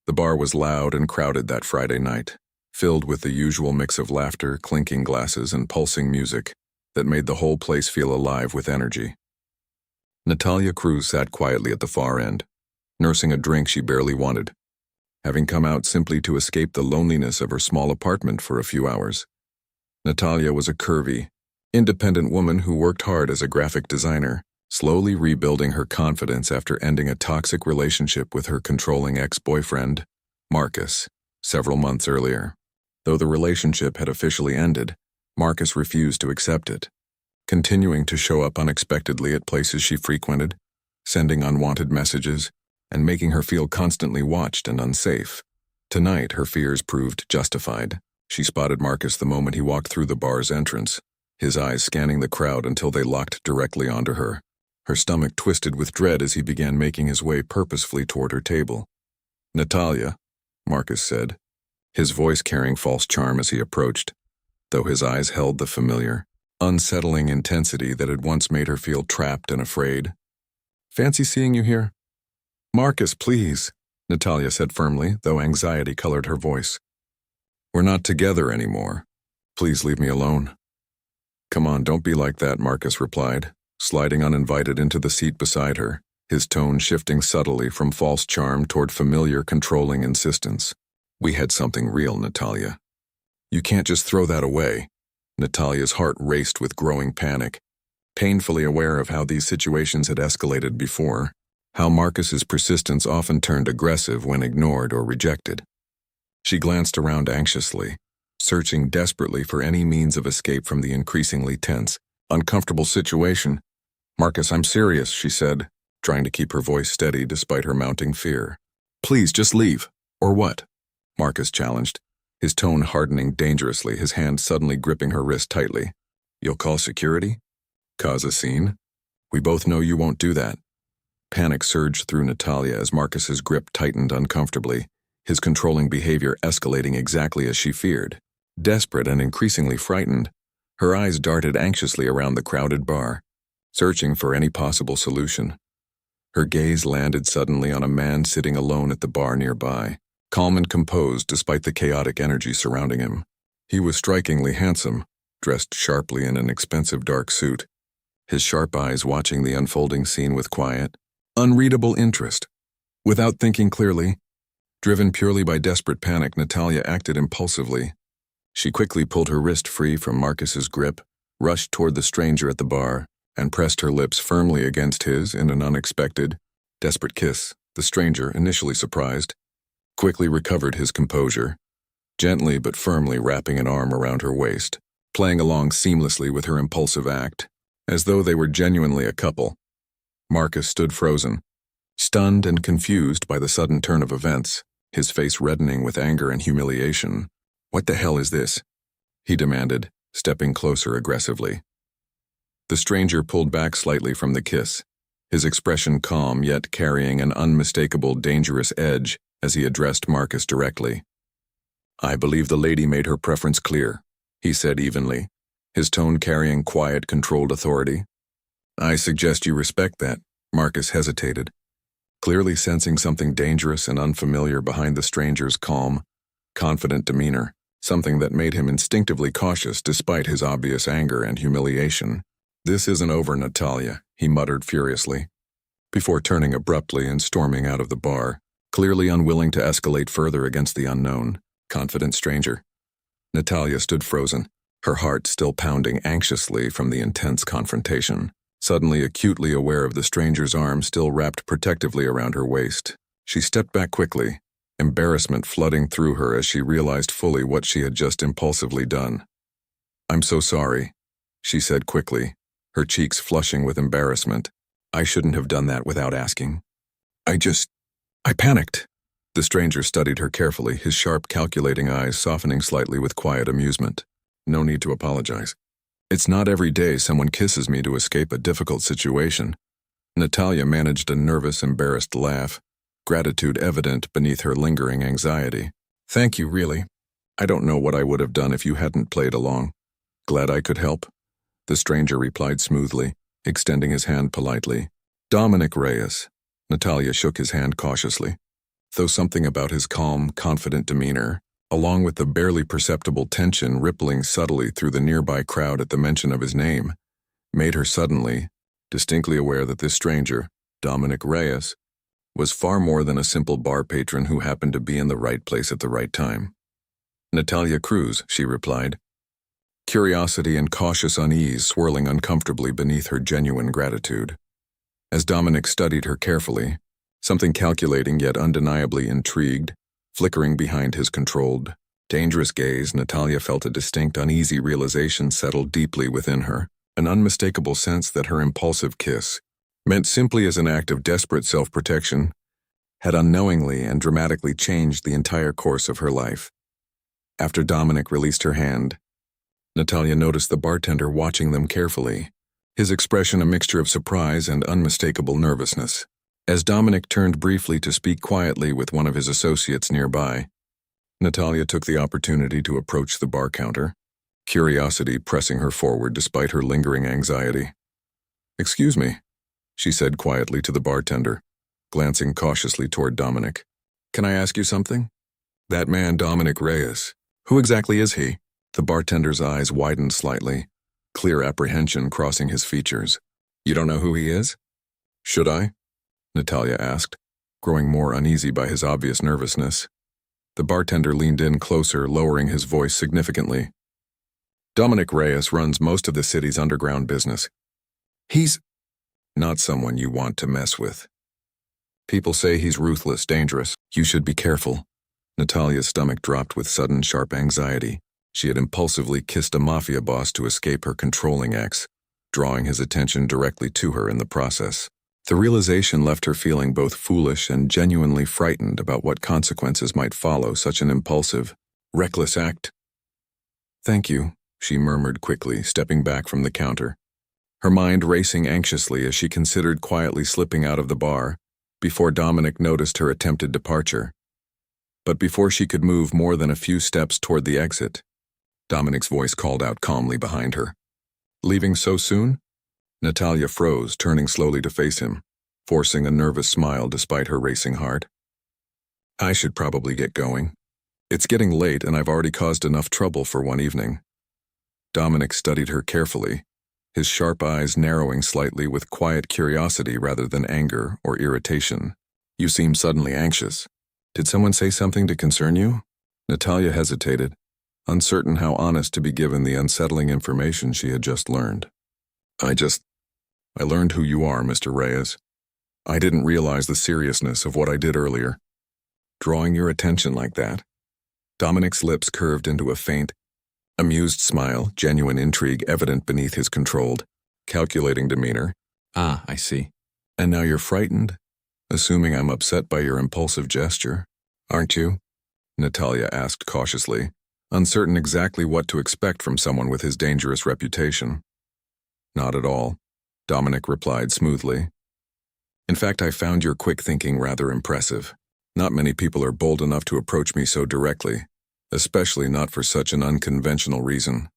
The bar was loud and crowded that Friday night, filled with the usual mix of laughter, clinking glasses, and pulsing music that made the whole place feel alive with energy. Natalia Cruz sat quietly at the far end, nursing a drink she barely wanted, having come out simply to escape the loneliness of her small apartment for a few hours. Natalia was a curvy, independent woman who worked hard as a graphic designer, slowly rebuilding her confidence after ending a toxic relationship with her controlling ex-boyfriend, Marcus, several months earlier. Though the relationship had officially ended, Marcus refused to accept it, continuing to show up unexpectedly at places she frequented, sending unwanted messages, and making her feel constantly watched and unsafe. Tonight, her fears proved justified. She spotted Marcus the moment he walked through the bar's entrance, his eyes scanning the crowd until they locked directly onto her. Her stomach twisted with dread as he began making his way purposefully toward her table. "Natalia," Marcus said, his voice carrying false charm as he approached, though his eyes held the familiar, unsettling intensity that had once made her feel trapped and afraid. "Fancy seeing you here?" "Marcus, please," Natalia said firmly, though anxiety colored her voice. "We're not together anymore. Please leave me alone." "Come on, don't be like that," Marcus replied, sliding uninvited into the seat beside her, his tone shifting subtly from false charm toward familiar, controlling insistence. "We had something real, Natalia. You can't just throw that away." Natalia's heart raced with growing panic, painfully aware of how these situations had escalated before, how Marcus's persistence often turned aggressive when ignored or rejected. She glanced around anxiously, searching desperately for any means of escape from the increasingly tense, uncomfortable situation. "Marcus, I'm serious," she said, trying to keep her voice steady despite her mounting fear. "Please, just leave." "Or what?" Marcus challenged, his tone hardening dangerously, his hand suddenly gripping her wrist tightly. "You'll call security? Cause a scene? We both know you won't do that." Panic surged through Natalia as Marcus's grip tightened uncomfortably, his controlling behavior escalating exactly as she feared. Desperate and increasingly frightened, her eyes darted anxiously around the crowded bar, searching for any possible solution. Her gaze landed suddenly on a man sitting alone at the bar nearby, calm and composed despite the chaotic energy surrounding him. He was strikingly handsome, dressed sharply in an expensive dark suit, his sharp eyes watching the unfolding scene with quiet, unreadable interest. Without thinking clearly, driven purely by desperate panic, Natalia acted impulsively. She quickly pulled her wrist free from Marcus's grip, rushed toward the stranger at the bar, and pressed her lips firmly against his in an unexpected, desperate kiss. The stranger, initially surprised, quickly recovered his composure, gently but firmly wrapping an arm around her waist, playing along seamlessly with her impulsive act, as though they were genuinely a couple. Marcus stood frozen, stunned and confused by the sudden turn of events, his face reddening with anger and humiliation. "What the hell is this?" he demanded, stepping closer aggressively. The stranger pulled back slightly from the kiss, his expression calm yet carrying an unmistakable dangerous edge as he addressed Marcus directly. "I believe the lady made her preference clear," he said evenly, his tone carrying quiet, controlled authority. "I suggest you respect that." Marcus hesitated, clearly sensing something dangerous and unfamiliar behind the stranger's calm, confident demeanor, something that made him instinctively cautious despite his obvious anger and humiliation. "This isn't over, Natalia," he muttered furiously, before turning abruptly and storming out of the bar, clearly unwilling to escalate further against the unknown, confident stranger. Natalia stood frozen, her heart still pounding anxiously from the intense confrontation, suddenly acutely aware of the stranger's arm still wrapped protectively around her waist. She stepped back quickly, embarrassment flooding through her as she realized fully what she had just impulsively done. "I'm so sorry," she said quickly, her cheeks flushing with embarrassment. "I shouldn't have done that without asking. I panicked." The stranger studied her carefully, his sharp, calculating eyes softening slightly with quiet amusement. "No need to apologize. It's not every day someone kisses me to escape a difficult situation." Natalia managed a nervous, embarrassed laugh, gratitude evident beneath her lingering anxiety. "Thank you, really. I don't know what I would have done if you hadn't played along. Glad I could help," the stranger replied smoothly, extending his hand politely. "Dominic Reyes." Natalia shook his hand cautiously. though something about his calm, confident demeanor, along with the barely perceptible tension rippling subtly through the nearby crowd at the mention of his name, made her suddenly, distinctly aware that this stranger, Dominic Reyes, was far more than a simple bar patron who happened to be in the right place at the right time. "Natalia Cruz," she replied, curiosity and cautious unease swirling uncomfortably beneath her genuine gratitude. As Dominic studied her carefully, something calculating yet undeniably intrigued, flickering behind his controlled, dangerous gaze, Natalia felt a distinct uneasy realization settle deeply within her, an unmistakable sense that her impulsive kiss, meant simply as an act of desperate self-protection, had unknowingly and dramatically changed the entire course of her life. After Dominic released her hand, Natalia noticed the bartender watching them carefully, his expression a mixture of surprise and unmistakable nervousness. As Dominic turned briefly to speak quietly with one of his associates nearby, Natalia took the opportunity to approach the bar counter, curiosity pressing her forward despite her lingering anxiety. "Excuse me," she said quietly to the bartender, glancing cautiously toward Dominic. "Can I ask you something? That man, Dominic Reyes, who exactly is he?" The bartender's eyes widened slightly, clear apprehension crossing his features. "You don't know who he is?" "Should I?" Natalia asked, growing more uneasy by his obvious nervousness. The bartender leaned in closer, lowering his voice significantly. "Dominic Reyes runs most of the city's underground business. He's not someone you want to mess with. People say he's ruthless, dangerous. You should be careful." Natalia's stomach dropped with sudden, sharp anxiety. She had impulsively kissed a Mafia boss to escape her controlling ex, drawing his attention directly to her in the process. The realization left her feeling both foolish and genuinely frightened about what consequences might follow such an impulsive, reckless act. "Thank you," she murmured quickly, stepping back from the counter, her mind racing anxiously as she considered quietly slipping out of the bar before Dominic noticed her attempted departure. But before she could move more than a few steps toward the exit, Dominic's voice called out calmly behind her. "Leaving so soon?" Natalia froze, turning slowly to face him, forcing a nervous smile despite her racing heart. "I should probably get going. It's getting late and I've already caused enough trouble for one evening." Dominic studied her carefully, his sharp eyes narrowing slightly with quiet curiosity rather than anger or irritation. "You seem suddenly anxious. Did someone say something to concern you?" Natalia hesitated, uncertain how honest to be given the unsettling information she had just learned. I learned who you are, Mr. Reyes. I didn't realize the seriousness of what I did earlier. Drawing your attention like that." Dominic's lips curved into a faint, amused smile, genuine intrigue evident beneath his controlled, calculating demeanor. "Ah, I see. And now you're frightened, assuming I'm upset by your impulsive gesture, aren't you?" Natalia asked cautiously, uncertain exactly what to expect from someone with his dangerous reputation. "Not at all," Dominic replied smoothly. "In fact, I found your quick thinking rather impressive. Not many people are bold enough to approach me so directly, especially not for such an unconventional reason."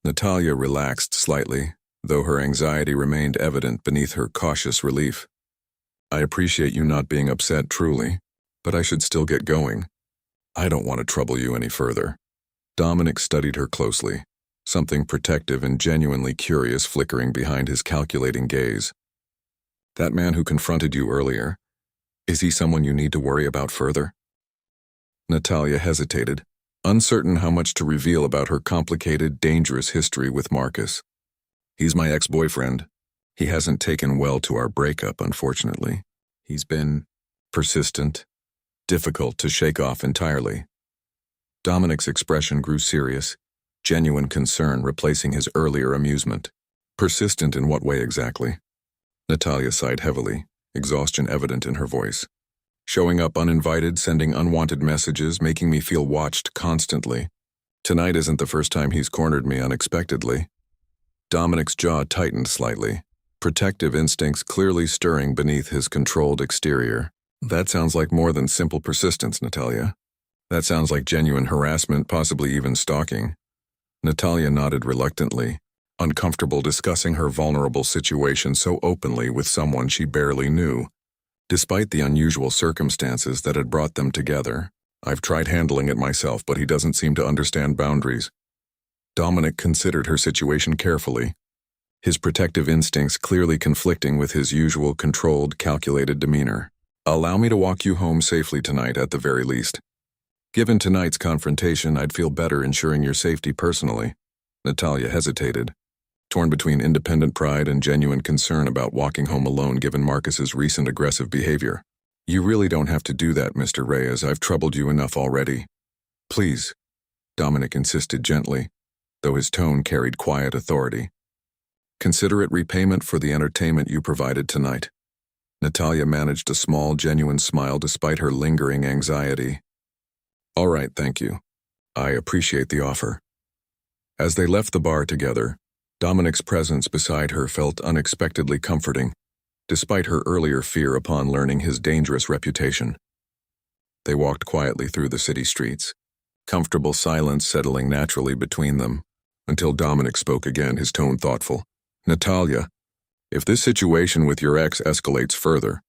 Natalia relaxed slightly, though her anxiety remained evident beneath her cautious relief. "I appreciate you not being upset, truly, but I should still get going. I don't want to trouble you any further." Dominic studied her closely, something protective and genuinely curious flickering behind his calculating gaze. "That man who confronted you earlier, is he someone you need to worry about further?" Natalia hesitated, uncertain how much to reveal about her complicated, dangerous history with Marcus. "He's my ex-boyfriend. He hasn't taken well to our breakup, unfortunately. He's been persistent, difficult to shake off entirely." Dominic's expression grew serious, genuine concern replacing his earlier amusement. "Persistent in what way exactly?" Natalia sighed heavily, exhaustion evident in her voice. "Showing up uninvited, sending unwanted messages, making me feel watched constantly. Tonight isn't the first time he's cornered me unexpectedly." Dominic's jaw tightened slightly, protective instincts clearly stirring beneath his controlled exterior. "That sounds like more than simple persistence, Natalia. That sounds like genuine harassment, possibly even stalking." Natalia nodded reluctantly, uncomfortable discussing her vulnerable situation so openly with someone she barely knew. Despite the unusual circumstances that had brought them together, I've tried handling it myself, but he doesn't seem to understand boundaries. Dominic considered her situation carefully, his protective instincts clearly conflicting with his usual controlled, calculated demeanor. Allow me to walk you home safely tonight at the very least. Given tonight's confrontation, I'd feel better ensuring your safety personally. Natalia hesitated, torn between independent pride and genuine concern about walking home alone given Marcus's recent aggressive behavior. You really don't have to do that, Mr. Reyes. I've troubled you enough already. Please, Dominic insisted gently, though his tone carried quiet authority. Consider it repayment for the entertainment you provided tonight. Natalia managed a small, genuine smile despite her lingering anxiety. All right, thank you. I appreciate the offer. As they left the bar together, Dominic's presence beside her felt unexpectedly comforting, despite her earlier fear upon learning his dangerous reputation. They walked quietly through the city streets, comfortable silence settling naturally between them, until Dominic spoke again, his tone thoughtful. Natalia, if this situation with your ex escalates further,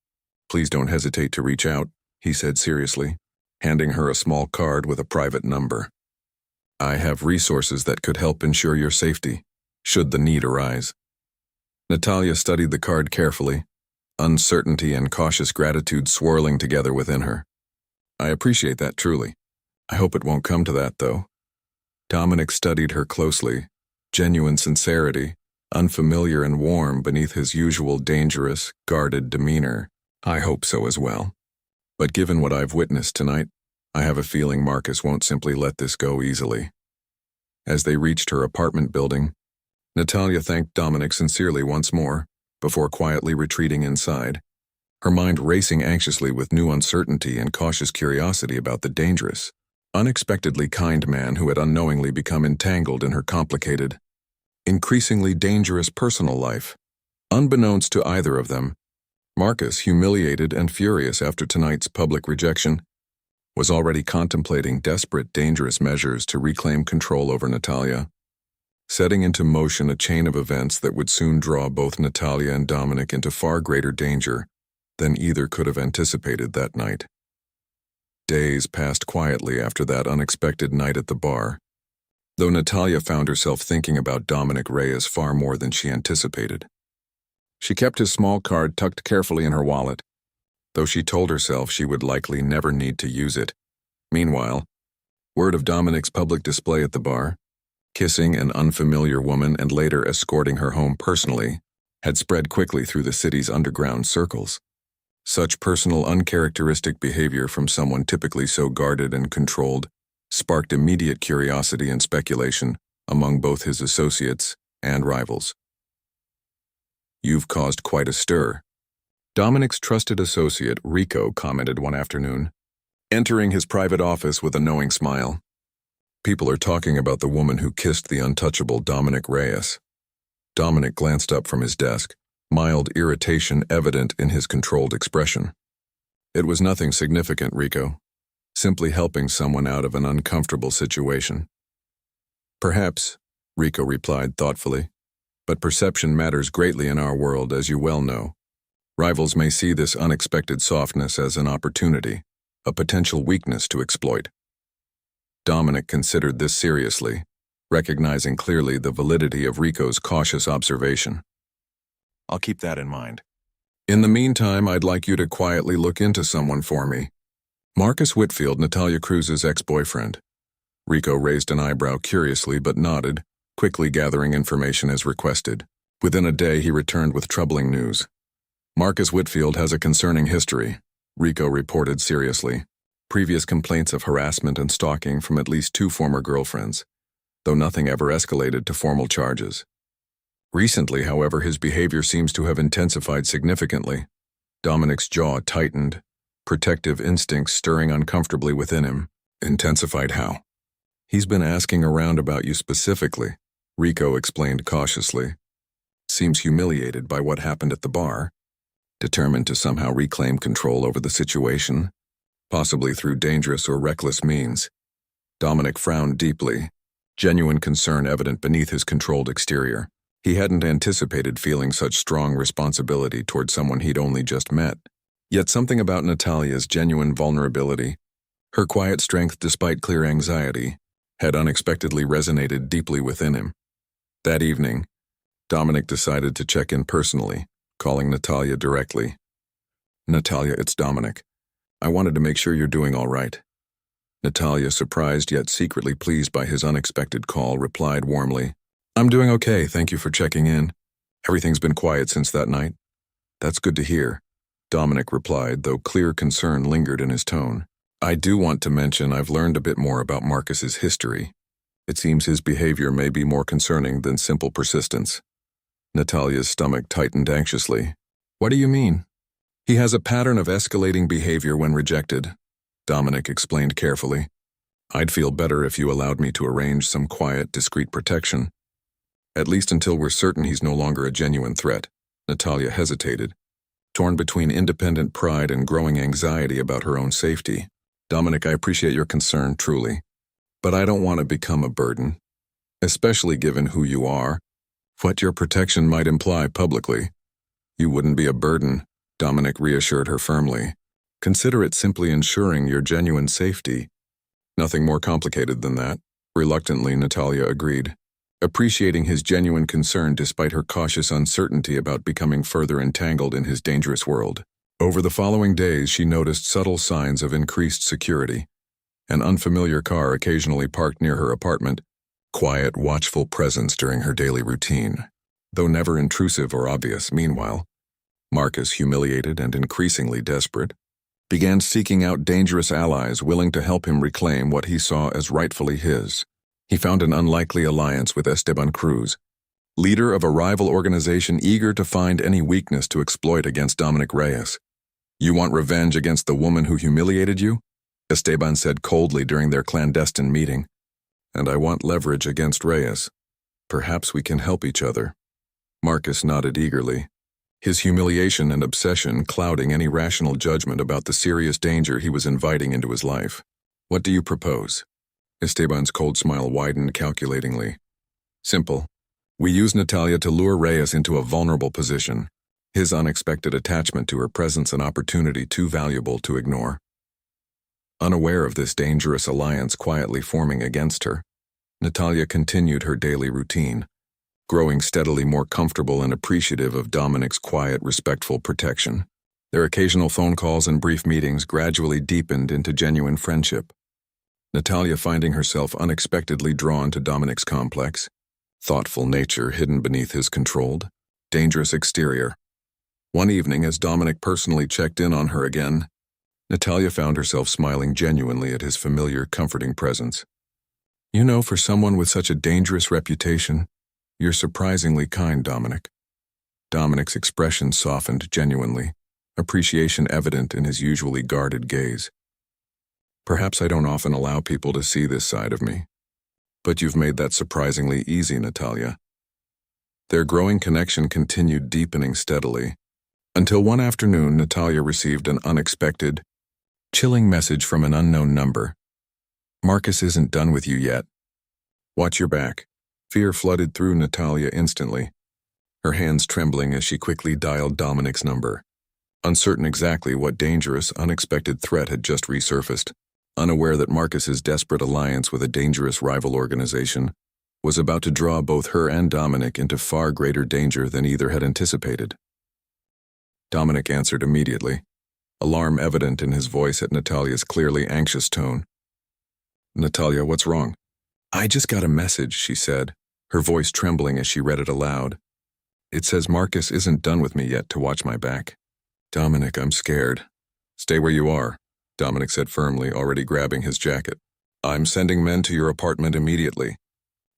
please don't hesitate to reach out, he said seriously, handing her a small card with a private number. I have resources that could help ensure your safety, should the need arise. Natalia studied the card carefully, uncertainty and cautious gratitude swirling together within her. I appreciate that truly. I hope it won't come to that, though. Dominic studied her closely, genuine sincerity, unfamiliar and warm beneath his usual dangerous, guarded demeanor. I hope so as well. But given what I've witnessed tonight, I have a feeling Marcus won't simply let this go easily. As they reached her apartment building, Natalia thanked Dominic sincerely once more, before quietly retreating inside, her mind racing anxiously with new uncertainty and cautious curiosity about the dangerous, unexpectedly kind man who had unknowingly become entangled in her complicated, increasingly dangerous personal life. Unbeknownst to either of them, Marcus, humiliated and furious after tonight's public rejection, was already contemplating desperate, dangerous measures to reclaim control over Natalia, setting into motion a chain of events that would soon draw both Natalia and Dominic into far greater danger than either could have anticipated that night. Days passed quietly after that unexpected night at the bar, though Natalia found herself thinking about Dominic Reyes far more than she anticipated. She kept his small card tucked carefully in her wallet, though she told herself she would likely never need to use it. Meanwhile, word of Dominic's public display at the bar, kissing an unfamiliar woman and later escorting her home personally, had spread quickly through the city's underground circles. Such personal, uncharacteristic behavior from someone typically so guarded and controlled sparked immediate curiosity and speculation among both his associates and rivals. You've caused quite a stir, Dominic's trusted associate, Rico, commented one afternoon, entering his private office with a knowing smile. People are talking about the woman who kissed the untouchable Dominic Reyes. Dominic glanced up from his desk, mild irritation evident in his controlled expression. It was nothing significant, Rico. Simply helping someone out of an uncomfortable situation. Perhaps, Rico replied thoughtfully, but perception matters greatly in our world, as you well know. Rivals may see this unexpected softness as an opportunity, a potential weakness to exploit. Dominic considered this seriously, recognizing clearly the validity of Rico's cautious observation. I'll keep that in mind. In the meantime, I'd like you to quietly look into someone for me. Marcus Whitfield, Natalia Cruz's ex-boyfriend. Rico raised an eyebrow curiously but nodded, quickly gathering information as requested. Within a day, he returned with troubling news. Marcus Whitfield has a concerning history, Rico reported seriously. Previous complaints of harassment and stalking from at least 2 former girlfriends, though nothing ever escalated to formal charges. Recently, however, his behavior seems to have intensified significantly. Dominic's jaw tightened, protective instincts stirring uncomfortably within him. Intensified how? He's been asking around about you specifically, Rico explained cautiously. Seems humiliated by what happened at the bar, determined to somehow reclaim control over the situation, possibly through dangerous or reckless means. Dominic frowned deeply, genuine concern evident beneath his controlled exterior. He hadn't anticipated feeling such strong responsibility toward someone he'd only just met. Yet something about Natalia's genuine vulnerability, her quiet strength despite clear anxiety, had unexpectedly resonated deeply within him. That evening, Dominic decided to check in personally, calling Natalia directly. "Natalia, it's Dominic. I wanted to make sure you're doing all right." Natalia, surprised yet secretly pleased by his unexpected call, replied warmly, "I'm doing okay, thank you for checking in. Everything's been quiet since that night." "That's good to hear," Dominic replied, though clear concern lingered in his tone. "I do want to mention I've learned a bit more about Marcus's history. It seems his behavior may be more concerning than simple persistence." Natalia's stomach tightened anxiously. "What do you mean?" "He has a pattern of escalating behavior when rejected," Dominic explained carefully. "I'd feel better if you allowed me to arrange some quiet, discreet protection. At least until we're certain he's no longer a genuine threat." Natalia hesitated, torn between independent pride and growing anxiety about her own safety. "Dominic, I appreciate your concern, truly. But I don't want to become a burden, especially given who you are, what your protection might imply publicly." "You wouldn't be a burden," Dominic reassured her firmly. "Consider it simply ensuring your genuine safety." "Nothing more complicated than that," reluctantly Natalia agreed, appreciating his genuine concern despite her cautious uncertainty about becoming further entangled in his dangerous world. Over the following days, she noticed subtle signs of increased security. An unfamiliar car occasionally parked near her apartment, quiet, watchful presence during her daily routine, though never intrusive or obvious. Meanwhile, Marcus, humiliated and increasingly desperate, began seeking out dangerous allies willing to help him reclaim what he saw as rightfully his. He found an unlikely alliance with Esteban Cruz, leader of a rival organization eager to find any weakness to exploit against Dominic Reyes. "You want revenge against the woman who humiliated you?" Esteban said coldly during their clandestine meeting. "And I want leverage against Reyes. Perhaps we can help each other." Marcus nodded eagerly, his humiliation and obsession clouding any rational judgment about the serious danger he was inviting into his life. "What do you propose?" Esteban's cold smile widened calculatingly. "Simple. We use Natalia to lure Reyes into a vulnerable position, his unexpected attachment to her presence an opportunity too valuable to ignore." Unaware of this dangerous alliance quietly forming against her, Natalia continued her daily routine, growing steadily more comfortable and appreciative of Dominic's quiet, respectful protection. Their occasional phone calls and brief meetings gradually deepened into genuine friendship, Natalia finding herself unexpectedly drawn to Dominic's complex, thoughtful nature hidden beneath his controlled, dangerous exterior. One evening, as Dominic personally checked in on her again, Natalia found herself smiling genuinely at his familiar, comforting presence. "You know, for someone with such a dangerous reputation, you're surprisingly kind, Dominic." Dominic's expression softened genuinely, appreciation evident in his usually guarded gaze. "Perhaps I don't often allow people to see this side of me, but you've made that surprisingly easy, Natalia." Their growing connection continued deepening steadily, until one afternoon Natalia received an unexpected, chilling message from an unknown number. "Marcus isn't done with you yet. Watch your back." Fear flooded through Natalia instantly, her hands trembling as she quickly dialed Dominic's number, uncertain exactly what dangerous, unexpected threat had just resurfaced, unaware that Marcus's desperate alliance with a dangerous rival organization was about to draw both her and Dominic into far greater danger than either had anticipated. Dominic answered immediately, alarm evident in his voice at Natalia's clearly anxious tone. "Natalia, what's wrong?" "I just got a message," she said, her voice trembling as she read it aloud. "It says Marcus isn't done with me yet to watch my back." "Dominic, I'm scared." "Stay where you are," Dominic said firmly, already grabbing his jacket. "I'm sending men to your apartment immediately,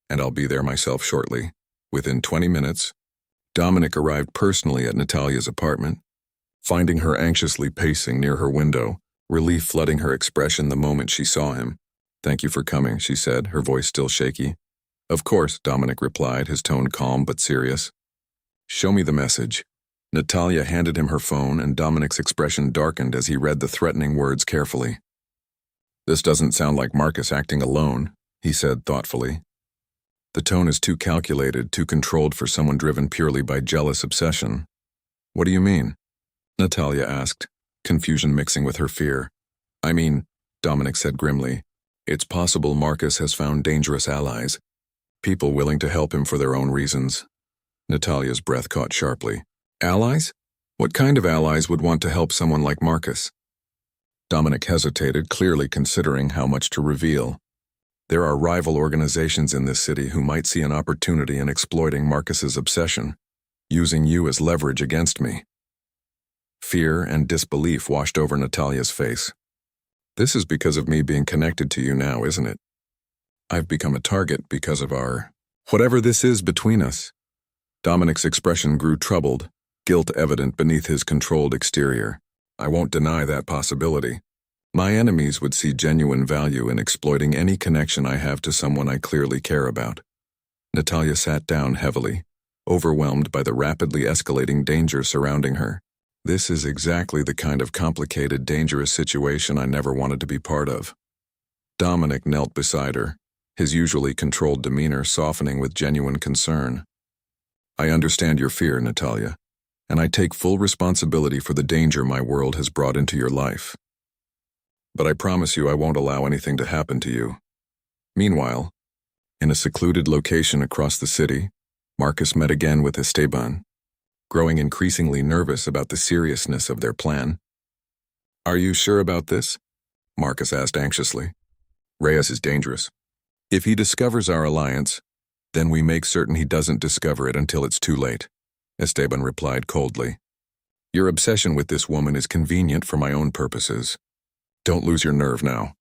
and I'll be there myself shortly." Within 20 minutes, Dominic arrived personally at Natalia's apartment, finding her anxiously pacing near her window, relief flooding her expression the moment she saw him. "Thank you for coming," she said, her voice still shaky. "Of course," Dominic replied, his tone calm but serious. "Show me the message." Natalia handed him her phone, and Dominic's expression darkened as he read the threatening words carefully. "This doesn't sound like Marcus acting alone," he said thoughtfully. "The tone is too calculated, too controlled for someone driven purely by jealous obsession." "What do you mean?" Natalia asked, confusion mixing with her fear. I mean, Dominic said grimly, it's possible Marcus has found dangerous allies, people willing to help him for their own reasons. Natalia's breath caught sharply. Allies? What kind of allies would want to help someone like Marcus? Dominic hesitated, clearly considering how much to reveal. There are rival organizations in this city who might see an opportunity in exploiting Marcus's obsession, using you as leverage against me. Fear and disbelief washed over Natalia's face. This is because of me being connected to you now, isn't it? I've become a target because of whatever this is between us. Dominic's expression grew troubled, guilt evident beneath his controlled exterior. I won't deny that possibility. My enemies would see genuine value in exploiting any connection I have to someone I clearly care about. Natalia sat down heavily, overwhelmed by the rapidly escalating danger surrounding her. This is exactly the kind of complicated, dangerous situation I never wanted to be part of. Dominic knelt beside her, his usually controlled demeanor softening with genuine concern. I understand your fear, Natalia, and I take full responsibility for the danger my world has brought into your life. But I promise you I won't allow anything to happen to you. Meanwhile, in a secluded location across the city, Marcus met again with Esteban, growing increasingly nervous about the seriousness of their plan. Are you sure about this? Marcus asked anxiously. Reyes is dangerous. If he discovers our alliance, then we make certain he doesn't discover it until it's too late, Esteban replied coldly. Your obsession with this woman is convenient for my own purposes. Don't lose your nerve now.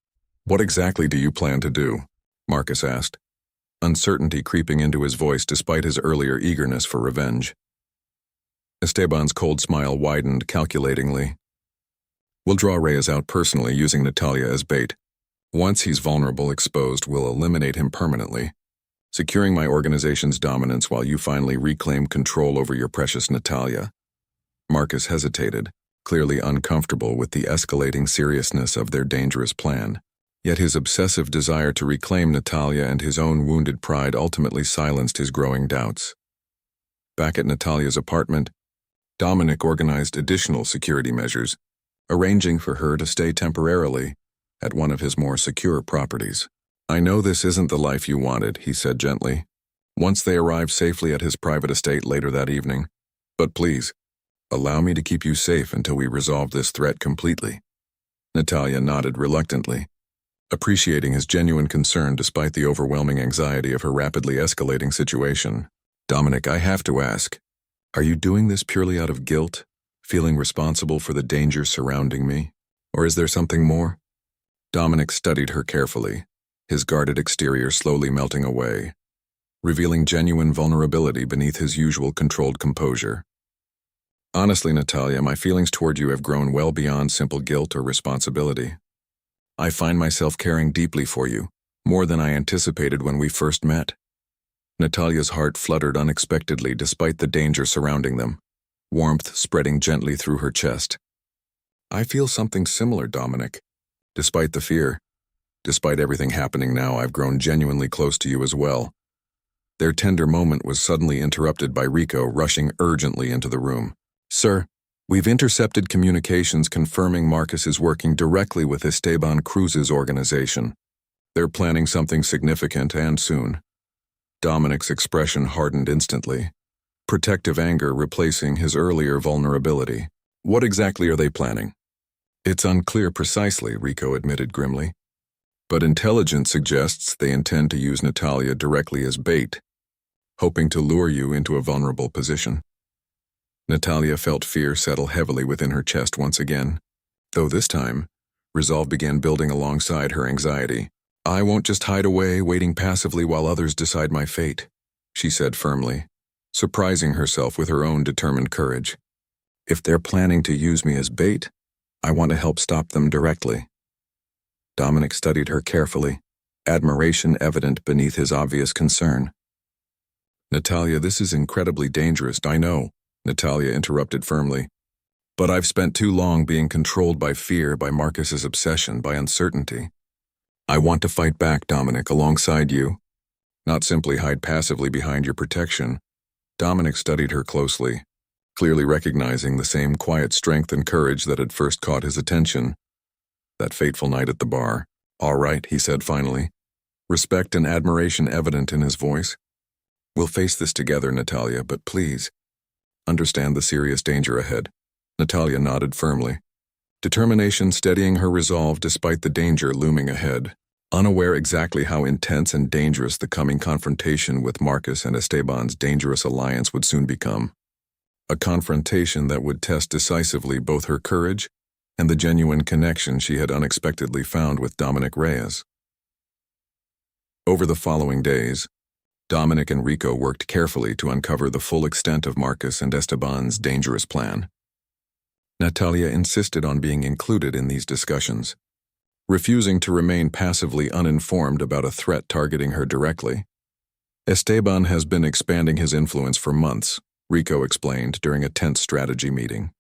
What exactly do you plan to do? Marcus asked, uncertainty creeping into his voice despite his earlier eagerness for revenge. Esteban's cold smile widened calculatingly. We'll draw Reyes out personally using Natalia as bait. Once he's vulnerable, exposed, we'll eliminate him permanently, securing my organization's dominance while you finally reclaim control over your precious Natalia. Marcus hesitated, clearly uncomfortable with the escalating seriousness of their dangerous plan. Yet his obsessive desire to reclaim Natalia and his own wounded pride ultimately silenced his growing doubts. Back at Natalia's apartment, Dominic organized additional security measures, arranging for her to stay temporarily at one of his more secure properties. I know this isn't the life you wanted, he said gently, once they arrived safely at his private estate later that evening. But please, allow me to keep you safe until we resolve this threat completely. Natalia nodded reluctantly, appreciating his genuine concern despite the overwhelming anxiety of her rapidly escalating situation. Dominic, I have to ask, are you doing this purely out of guilt, feeling responsible for the danger surrounding me? Or is there something more? Dominic studied her carefully, his guarded exterior slowly melting away, revealing genuine vulnerability beneath his usual controlled composure. Honestly, Natalia, my feelings toward you have grown well beyond simple guilt or responsibility. I find myself caring deeply for you, more than I anticipated when we first met. Natalia's heart fluttered unexpectedly despite the danger surrounding them, warmth spreading gently through her chest. I feel something similar, Dominic. Despite the fear, despite everything happening now, I've grown genuinely close to you as well. Their tender moment was suddenly interrupted by Rico rushing urgently into the room. Sir, we've intercepted communications confirming Marcus is working directly with Esteban Cruz's organization. They're planning something significant and soon. Dominic's expression hardened instantly, protective anger replacing his earlier vulnerability. What exactly are they planning? It's unclear precisely, Rico admitted grimly. But intelligence suggests they intend to use Natalia directly as bait, hoping to lure you into a vulnerable position. Natalia felt fear settle heavily within her chest once again, though this time, resolve began building alongside her anxiety. I won't just hide away, waiting passively while others decide my fate, she said firmly, surprising herself with her own determined courage. If they're planning to use me as bait, I want to help stop them directly. Dominic studied her carefully, admiration evident beneath his obvious concern. Natalia, this is incredibly dangerous, I know, Natalia interrupted firmly. But I've spent too long being controlled by fear, by Marcus's obsession, by uncertainty. I want to fight back, Dominic, alongside you, not simply hide passively behind your protection. Dominic studied her closely, clearly recognizing the same quiet strength and courage that had first caught his attention that fateful night at the bar. "All right," he said finally, respect and admiration evident in his voice. "We'll face this together, Natalia, but please, understand the serious danger ahead." Natalia nodded firmly, determination steadying her resolve despite the danger looming ahead. Unaware exactly how intense and dangerous the coming confrontation with Marcus and Esteban's dangerous alliance would soon become. A confrontation that would test decisively both her courage and the genuine connection she had unexpectedly found with Dominic Reyes. Over the following days, Dominic and Rico worked carefully to uncover the full extent of Marcus and Esteban's dangerous plan. Natalia insisted on being included in these discussions, refusing to remain passively uninformed about a threat targeting her directly. "Esteban has been expanding his influence for months," Rico explained during a tense strategy meeting.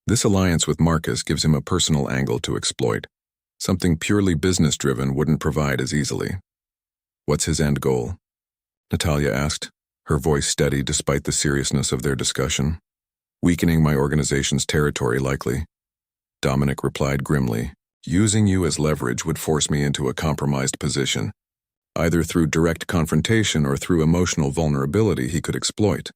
"This alliance with Marcus gives him a personal angle to exploit, something purely business-driven wouldn't provide as easily." "What's his end goal?" Natalia asked, her voice steady despite the seriousness of their discussion. "Weakening my organization's territory, likely." Dominic replied grimly, "Using you as leverage would force me into a compromised position, either through direct confrontation or through emotional vulnerability he could exploit."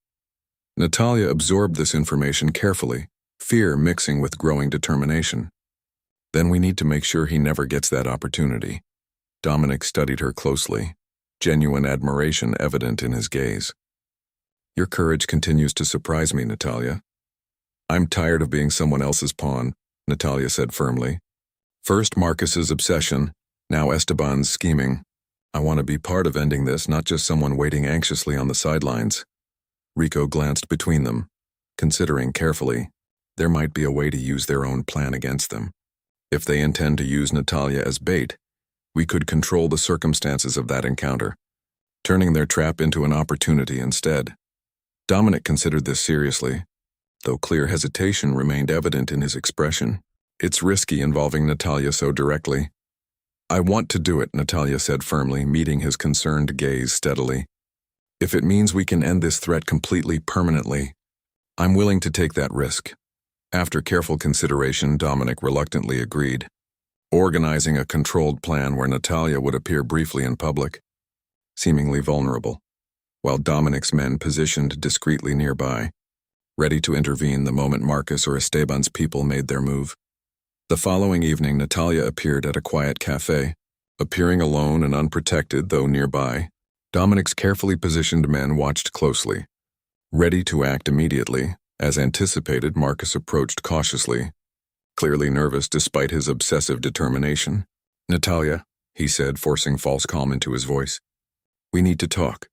Natalia absorbed this information carefully, fear mixing with growing determination. "Then we need to make sure he never gets that opportunity." Dominic studied her closely, genuine admiration evident in his gaze. "Your courage continues to surprise me, Natalia." "I'm tired of being someone else's pawn," Natalia said firmly. "First Marcus's obsession, now Esteban's scheming. I want to be part of ending this, not just someone waiting anxiously on the sidelines." Rico glanced between them, considering carefully. There might be a way to use their own plan against them. If they intend to use Natalia as bait, we could control the circumstances of that encounter, turning their trap into an opportunity instead. Dominic considered this seriously, though clear hesitation remained evident in his expression. "It's risky involving Natalia so directly." "I want to do it," Natalia said firmly, meeting his concerned gaze steadily. "If it means we can end this threat completely, permanently, I'm willing to take that risk." After careful consideration, Dominic reluctantly agreed, organizing a controlled plan where Natalia would appear briefly in public, seemingly vulnerable, while Dominic's men positioned discreetly nearby, ready to intervene the moment Marcus or Esteban's people made their move. The following evening, Natalia appeared at a quiet cafe. Appearing alone and unprotected, though nearby, Dominic's carefully positioned men watched closely. Ready to act immediately, as anticipated, Marcus approached cautiously, clearly nervous despite his obsessive determination. "Natalia," he said, forcing false calm into his voice. "We need to talk."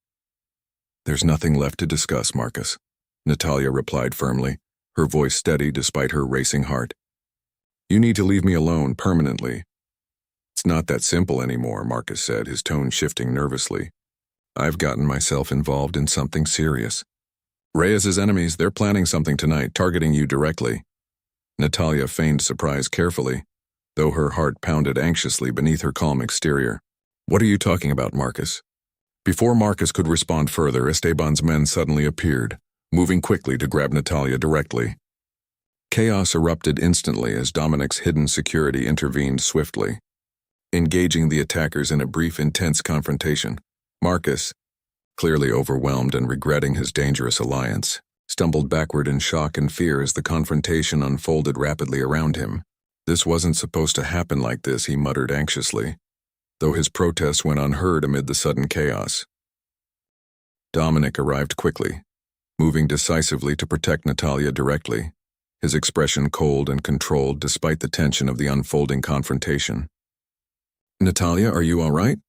"There's nothing left to discuss, Marcus," Natalia replied firmly, her voice steady despite her racing heart. "You need to leave me alone permanently." "It's not that simple anymore," Marcus said, his tone shifting nervously. "I've gotten myself involved in something serious. Reyes's enemies, they're planning something tonight, targeting you directly." Natalia feigned surprise carefully, though her heart pounded anxiously beneath her calm exterior. "What are you talking about, Marcus?" Before Marcus could respond further, Esteban's men suddenly appeared, moving quickly to grab Natalia directly. Chaos erupted instantly as Dominic's hidden security intervened swiftly, engaging the attackers in a brief, intense confrontation. Marcus, clearly overwhelmed and regretting his dangerous alliance, stumbled backward in shock and fear as the confrontation unfolded rapidly around him. "This wasn't supposed to happen like this," he muttered anxiously, though his protests went unheard amid the sudden chaos. Dominic arrived quickly, moving decisively to protect Natalia directly, his expression cold and controlled despite the tension of the unfolding confrontation. "Natalia, are you all right?"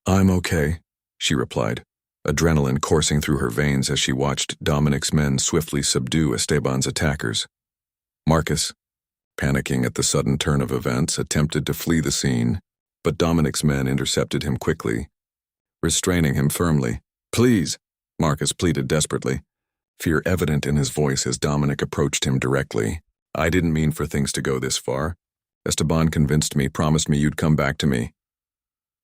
"I'm okay," she replied, adrenaline coursing through her veins as she watched Dominic's men swiftly subdue Esteban's attackers. Marcus, panicking at the sudden turn of events, attempted to flee the scene, but Dominic's men intercepted him quickly, restraining him firmly. "Please," Marcus pleaded desperately, fear evident in his voice as Dominic approached him directly. "I didn't mean for things to go this far. Esteban convinced me, promised me you'd come back to me."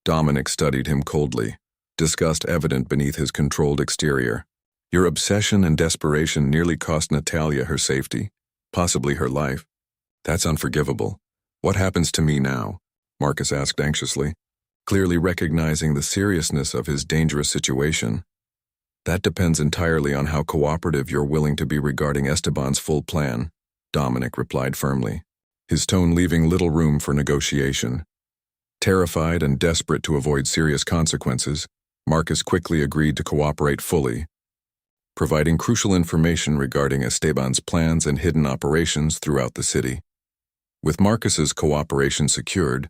Dominic studied him coldly, disgust evident beneath his controlled exterior. Your obsession and desperation nearly cost Natalia her safety, possibly her life. That's unforgivable. What happens to me now? Marcus asked anxiously, clearly recognizing the seriousness of his dangerous situation. That depends entirely on how cooperative you're willing to be regarding Esteban's full plan, Dominic replied firmly, his tone leaving little room for negotiation. Terrified and desperate to avoid serious consequences, Marcus quickly agreed to cooperate fully, providing crucial information regarding Esteban's plans and hidden operations throughout the city. With Marcus's cooperation secured,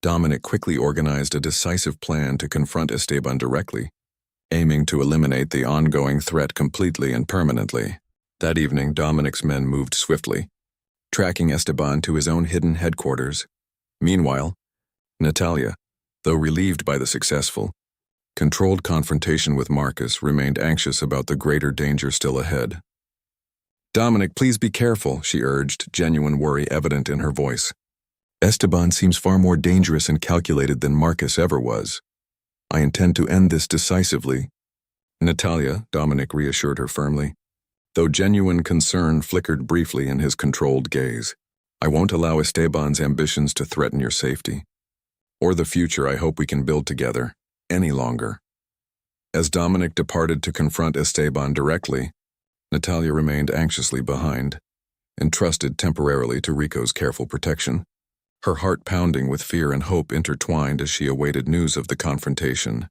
Dominic quickly organized a decisive plan to confront Esteban directly, aiming to eliminate the ongoing threat completely and permanently. That evening, Dominic's men moved swiftly, tracking Esteban to his own hidden headquarters. Meanwhile, Natalia, though relieved by the successful, controlled confrontation with Marcus, remained anxious about the greater danger still ahead. "Dominic, please be careful," she urged, genuine worry evident in her voice. "Esteban seems far more dangerous and calculated than Marcus ever was. I intend to end this decisively." "Natalia," Dominic reassured her firmly, though genuine concern flickered briefly in his controlled gaze. "I won't allow Esteban's ambitions to threaten your safety, or the future I hope we can build together, any longer." As Dominic departed to confront Esteban directly, Natalia remained anxiously behind, entrusted temporarily to Rico's careful protection, her heart pounding with fear and hope intertwined as she awaited news of the confrontation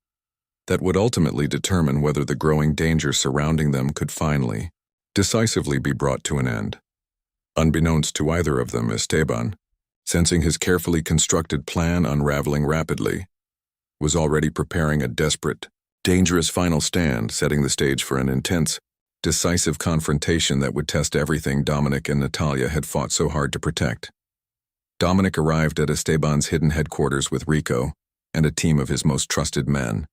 that would ultimately determine whether the growing danger surrounding them could finally, decisively be brought to an end. Unbeknownst to either of them, Esteban, sensing his carefully constructed plan unraveling rapidly, was already preparing a desperate, dangerous final stand, setting the stage for an intense, decisive confrontation that would test everything Dominic and Natalia had fought so hard to protect. Dominic arrived at Esteban's hidden headquarters with Rico and a team of his most trusted men.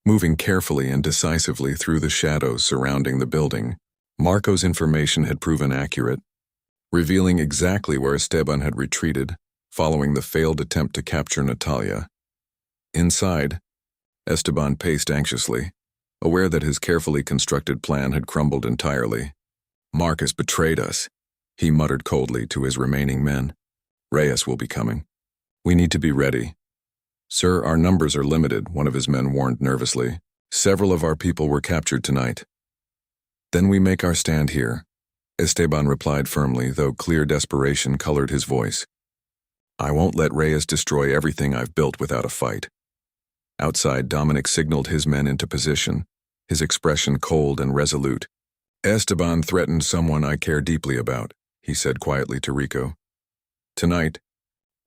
Moving carefully and decisively through the shadows surrounding the building, Marco's information had proven accurate, revealing exactly where Esteban had retreated following the failed attempt to capture Natalia. Inside, Esteban paced anxiously, aware that his carefully constructed plan had crumbled entirely. "Marcus betrayed us," he muttered coldly to his remaining men. "Reyes will be coming. We need to be ready." "Sir, our numbers are limited," one of his men warned nervously. "Several of our people were captured tonight." "Then we make our stand here," Esteban replied firmly, though clear desperation colored his voice. "I won't let Reyes destroy everything I've built without a fight." Outside, Dominic signaled his men into position, his expression cold and resolute. "Esteban threatened someone I care deeply about," he said quietly to Rico. "Tonight,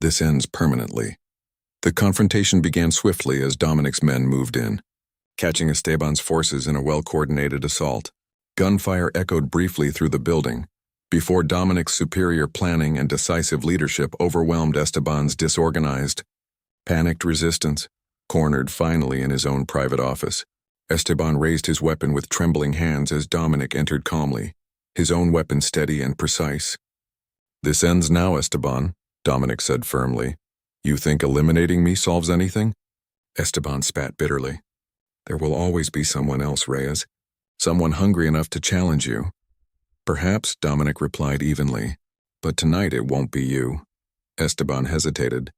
this ends permanently." The confrontation began swiftly as Dominic's men moved in, catching Esteban's forces in a well-coordinated assault. Gunfire echoed briefly through the building, before Dominic's superior planning and decisive leadership overwhelmed Esteban's disorganized, panicked resistance. Cornered finally in his own private office, Esteban raised his weapon with trembling hands as Dominic entered calmly, his own weapon steady and precise. "This ends now, Esteban," Dominic said firmly. "You think eliminating me solves anything?" Esteban spat bitterly. "There will always be someone else, Reyes. Someone hungry enough to challenge you." "Perhaps," Dominic replied evenly, "but tonight it won't be you." Esteban hesitated,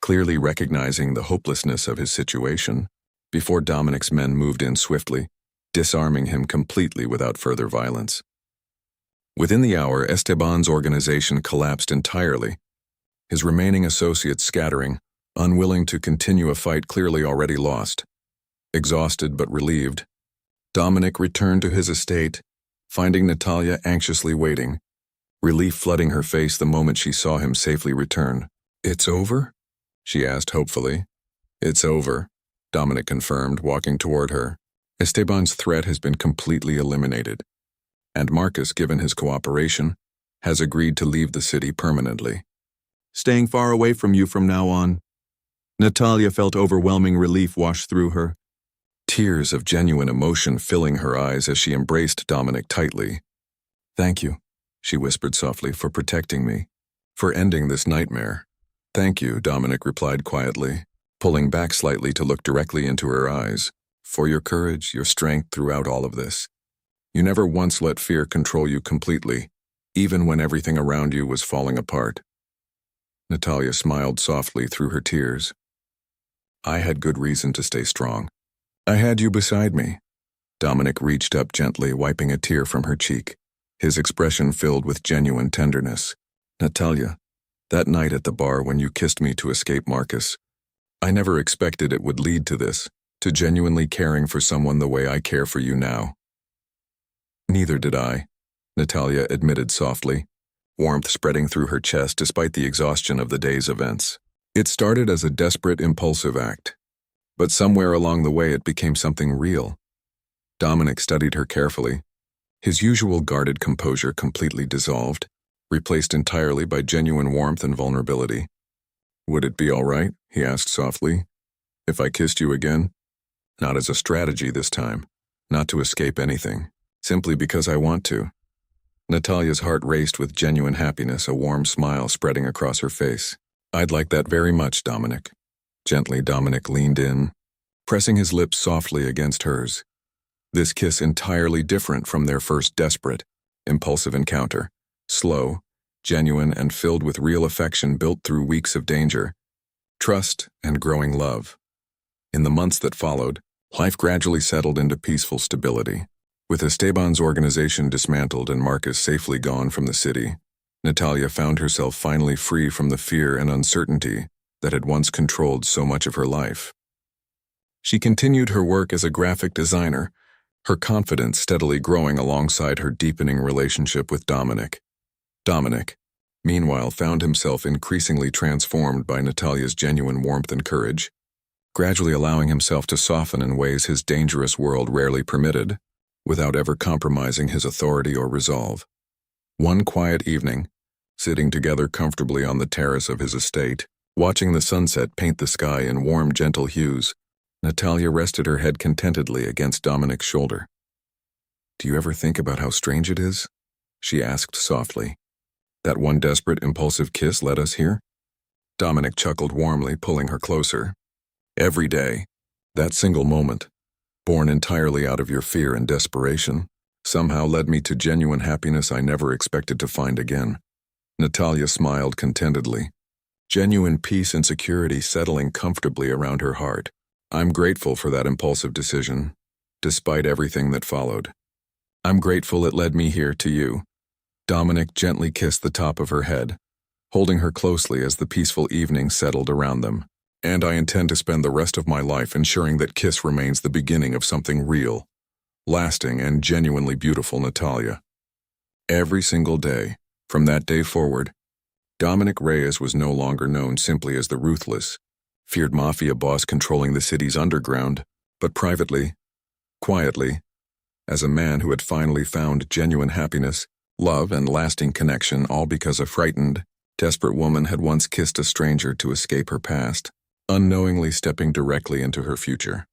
clearly recognizing the hopelessness of his situation, before Dominic's men moved in swiftly, disarming him completely without further violence. Within the hour, Esteban's organization collapsed entirely, his remaining associates scattering, unwilling to continue a fight clearly already lost. Exhausted but relieved, Dominic returned to his estate, finding Natalia anxiously waiting, relief flooding her face the moment she saw him safely return. "It's over?" she asked hopefully. "It's over," Dominic confirmed, walking toward her. "Esteban's threat has been completely eliminated, and Marcus, given his cooperation, has agreed to leave the city permanently. Staying far away from you from now on." Natalia felt overwhelming relief wash through her, tears of genuine emotion filling her eyes as she embraced Dominic tightly. "Thank you," she whispered softly, "for protecting me, for ending this nightmare." "Thank you," Dominic replied quietly, pulling back slightly to look directly into her eyes, "for your courage, your strength throughout all of this. You never once let fear control you completely, even when everything around you was falling apart. Natalia smiled softly through her tears. I had good reason to stay strong. I had you beside me. Dominic reached up gently, wiping a tear from her cheek, his expression filled with genuine tenderness. Natalia, that night at the bar when you kissed me to escape Marcus, I never expected it would lead to this, to genuinely caring for someone the way I care for you now. Neither did I, Natalia admitted softly, warmth spreading through her chest despite the exhaustion of the day's events. It started as a desperate, impulsive act, but somewhere along the way it became something real. Dominic studied her carefully, his usual guarded composure completely dissolved, replaced entirely by genuine warmth and vulnerability. Would it be all right, he asked softly, if I kissed you again? Not as a strategy this time, not to escape anything, simply because I want to. Natalia's heart raced with genuine happiness, a warm smile spreading across her face. I'd like that very much, Dominic. Gently, Dominic leaned in, pressing his lips softly against hers. This kiss entirely different from their first desperate, impulsive encounter, slow, genuine, and filled with real affection built through weeks of danger, trust, and growing love. In the months that followed, life gradually settled into peaceful stability. With Esteban's organization dismantled and Marcus safely gone from the city, Natalia found herself finally free from the fear and uncertainty that had once controlled so much of her life. She continued her work as a graphic designer, her confidence steadily growing alongside her deepening relationship with Dominic. Dominic, meanwhile, found himself increasingly transformed by Natalia's genuine warmth and courage, gradually allowing himself to soften in ways his dangerous world rarely permitted, without ever compromising his authority or resolve. One quiet evening, sitting together comfortably on the terrace of his estate, watching the sunset paint the sky in warm, gentle hues, Natalia rested her head contentedly against Dominic's shoulder. Do you ever think about how strange it is? She asked softly. That one desperate, impulsive kiss led us here? Dominic chuckled warmly, pulling her closer. Every day, that single moment, born entirely out of your fear and desperation, somehow led me to genuine happiness I never expected to find again. Natalia smiled contentedly, genuine peace and security settling comfortably around her heart. I'm grateful for that impulsive decision, despite everything that followed. I'm grateful it led me here to you. Dominic gently kissed the top of her head, holding her closely as the peaceful evening settled around them. And I intend to spend the rest of my life ensuring that kiss remains the beginning of something real, lasting, and genuinely beautiful, Natalia. Every single day, from that day forward, Dominic Reyes was no longer known simply as the Ruthless, feared Mafia boss controlling the city's underground, but privately, quietly, as a man who had finally found genuine happiness, love, and lasting connection, all because a frightened, desperate woman had once kissed a stranger to escape her past, unknowingly stepping directly into her future.